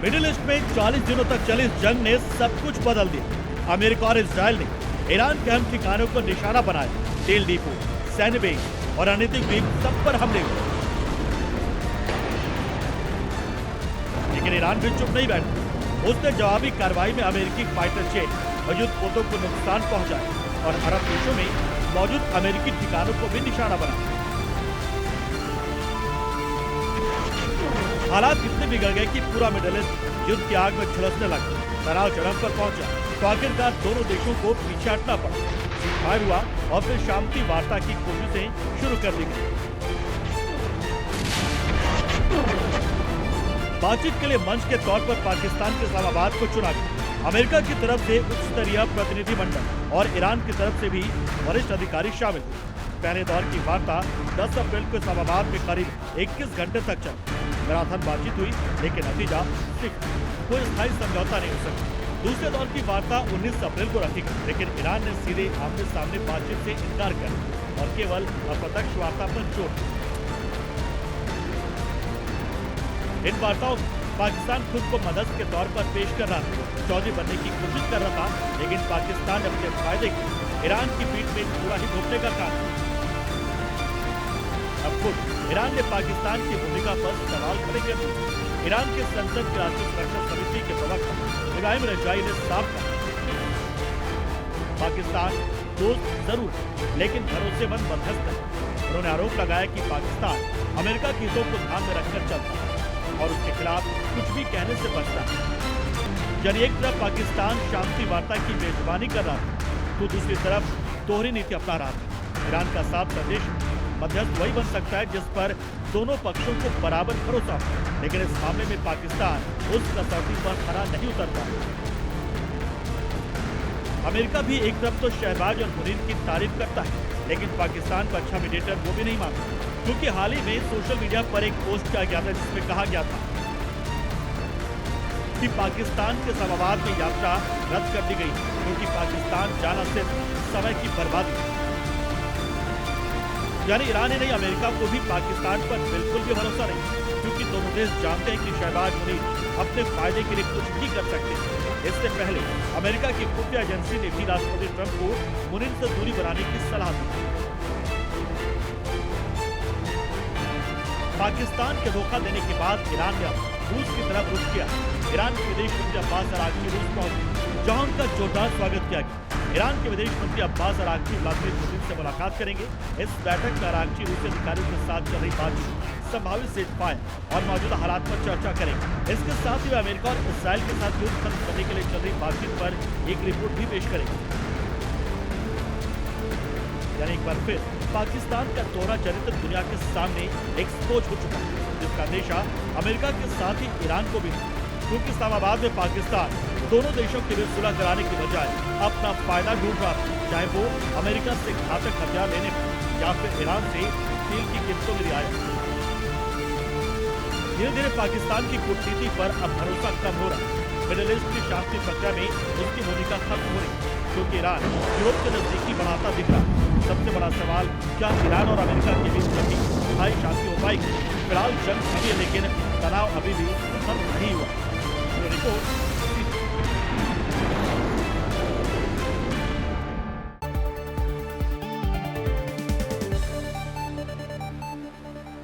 Middle east में 40 दिनों तक चली इस जंग ने सब कुछ बदल दिया। अमेरिका और इजराइल ने ईरान के अहम ठिकानों को निशाना बनाया। तेल डिपो, सैन्य बेस और रणनीतिक द्वीप सब पर हमले हुए। लेकिन ईरान भी चुप नहीं बैठा। उसने जवाबी कार्रवाई में अमेरिकी फाइटर जेट और युद्धपोतों को नुकसान पहुंचाया और अरब देशों में मौजूद अमेरिकी ठिकानों को भी निशाना बनाया। हालात इतने बिगड़ गए कि पूरा मिडिल ईस्ट युद्ध की आग में झुलसने लगा। तनाव चरम पर पहुंचा तो आखिरकार दोनों देशों को पीछे हटना पड़ा। सीजफायर हुआ और फिर शांति वार्ता की कोशिशें शुरू कर दी गई। बातचीत के लिए मंच के तौर पर पाकिस्तान के इस्लामाबाद को चुना गया। अमेरिका की तरफ से उच्च स्तरीय प्रतिनिधिमंडल और ईरान की तरफ से भी वरिष्ठ अधिकारी शामिल हुए। पहले दौर की वार्ता 10 अप्रैल को इस्लामाबाद में करीब 21 घंटे तक चली। मैराथन बातचीत हुई लेकिन नतीजा सिर्फ कोई स्थायी समझौता नहीं हो सका। दूसरे दौर की वार्ता 19 अप्रैल को रखी गई, लेकिन ईरान ने सीधे आमने सामने बातचीत से इनकार कर दिया और केवल अप्रत्यक्ष वार्ता पर जोर दिया। इन वार्ताओं में पाकिस्तान खुद को मदद के तौर पर पेश कर रहा था, चौधरी बनने की कोशिश कर रहा था, लेकिन पाकिस्तान अपने फायदे के ईरान की पीठ में पूरा ही घोपने का काम किया। अब खुद ईरान ने पाकिस्तान की भूमिका पर सवाल खड़े कर दिए। ईरान के संसद की राष्ट्रीय सुरक्षा समिति के प्रवक्ता इब्राहिम रजाई ने साफ कहा, पाकिस्तान दोस्त जरूर है लेकिन भरोसेमंद मध्यस्थ है। उन्होंने आरोप लगाया कि पाकिस्तान अमेरिका के हितों को ध्यान में रखकर चलता है और उसके खिलाफ कुछ भी कहने से बचता है। यानी एक तरफ पाकिस्तान शांति वार्ता की मेजबानी कर रहा था तो दूसरी तरफ दोहरी नीति अपना रहा था। ईरान का साफ संदेश, मध्यस्थ वही बन सकता है जिस पर दोनों पक्षों को बराबर भरोसा हो, लेकिन इस मामले में पाकिस्तान उस कसौटी पर खरा नहीं उतरता। अमेरिका भी एक तरफ तो शहबाज और मुनीर की तारीफ करता है, लेकिन पाकिस्तान को अच्छा मीडिएटर वो भी नहीं मानता, क्योंकि हाल ही में सोशल मीडिया पर एक पोस्ट किया गया था जिसमें कहा गया था कि पाकिस्तान के इस्लामाबाद में यात्रा रद्द कर दी गई क्योंकि पाकिस्तान जाना सिर्फ समय की बर्बादी है। यानी ईरान ही नहीं, अमेरिका को भी पाकिस्तान पर बिल्कुल भी भरोसा नहीं, क्योंकि दोनों देश जानते हैं कि शहबाज मुनीर अपने फायदे के लिए कुछ भी कर सकते हैं। इससे पहले अमेरिका की खुफिया एजेंसी ने भी राष्ट्रपति ट्रंप को मुनीर से दूरी बनाने की सलाह दी। पाकिस्तान के धोखा देने के बाद ईरान ने अब रूस की तरफ रुख किया। ईरान के विदेश मंत्री अब्बास अरागची रूस पहुंचे, जहां उनका जोरदार स्वागत किया गया। ईरान के विदेश मंत्री अब्बास अरागची व्लादिमीर पुतिन से मुलाकात करेंगे। इस बैठक में अरागची रूसी अधिकारियों के साथ चल रही बातचीत, संभावित सीजफायर और मौजूदा हालात पर चर्चा करेंगे। इसके साथ ही अमेरिका और इसराइल के साथ युद्ध खत्म करने के लिए चल रही बातचीत पर एक रिपोर्ट भी पेश करेंगे। यानी एक बार फिर पाकिस्तान का दोहरा चरित्र दुनिया के सामने एक्सपोज हो चुका है, जिसका अंदेशा अमेरिका के साथ ही ईरान को भी है, क्योंकि इस्लामाबाद में पाकिस्तान दोनों देशों के बीच सुलह कराने की बजाय अपना फायदा ढूंढ रहा था, चाहे वो अमेरिका से घातक हथियार लेने में या फिर ईरान से तेल की कीमतों में रियायत। धीरे धीरे पाकिस्तान की कूटनीति पर अब भरोसा कम हो रहा है। मिडिल ईस्ट की शांति प्रक्रिया में उसकी भूमिका खत्म हो रही है, क्योंकि ईरान यूरोप के नजदीकी बढ़ाता दिख रहा है। सबसे बड़ा सवाल, क्या ईरान और अमेरिका के बीच कभी स्थायी शांति हो पाएगी? फिलहाल जंग थमी है, लेकिन तनाव अभी भी खत्म नहीं हुआ। रिपोर्ट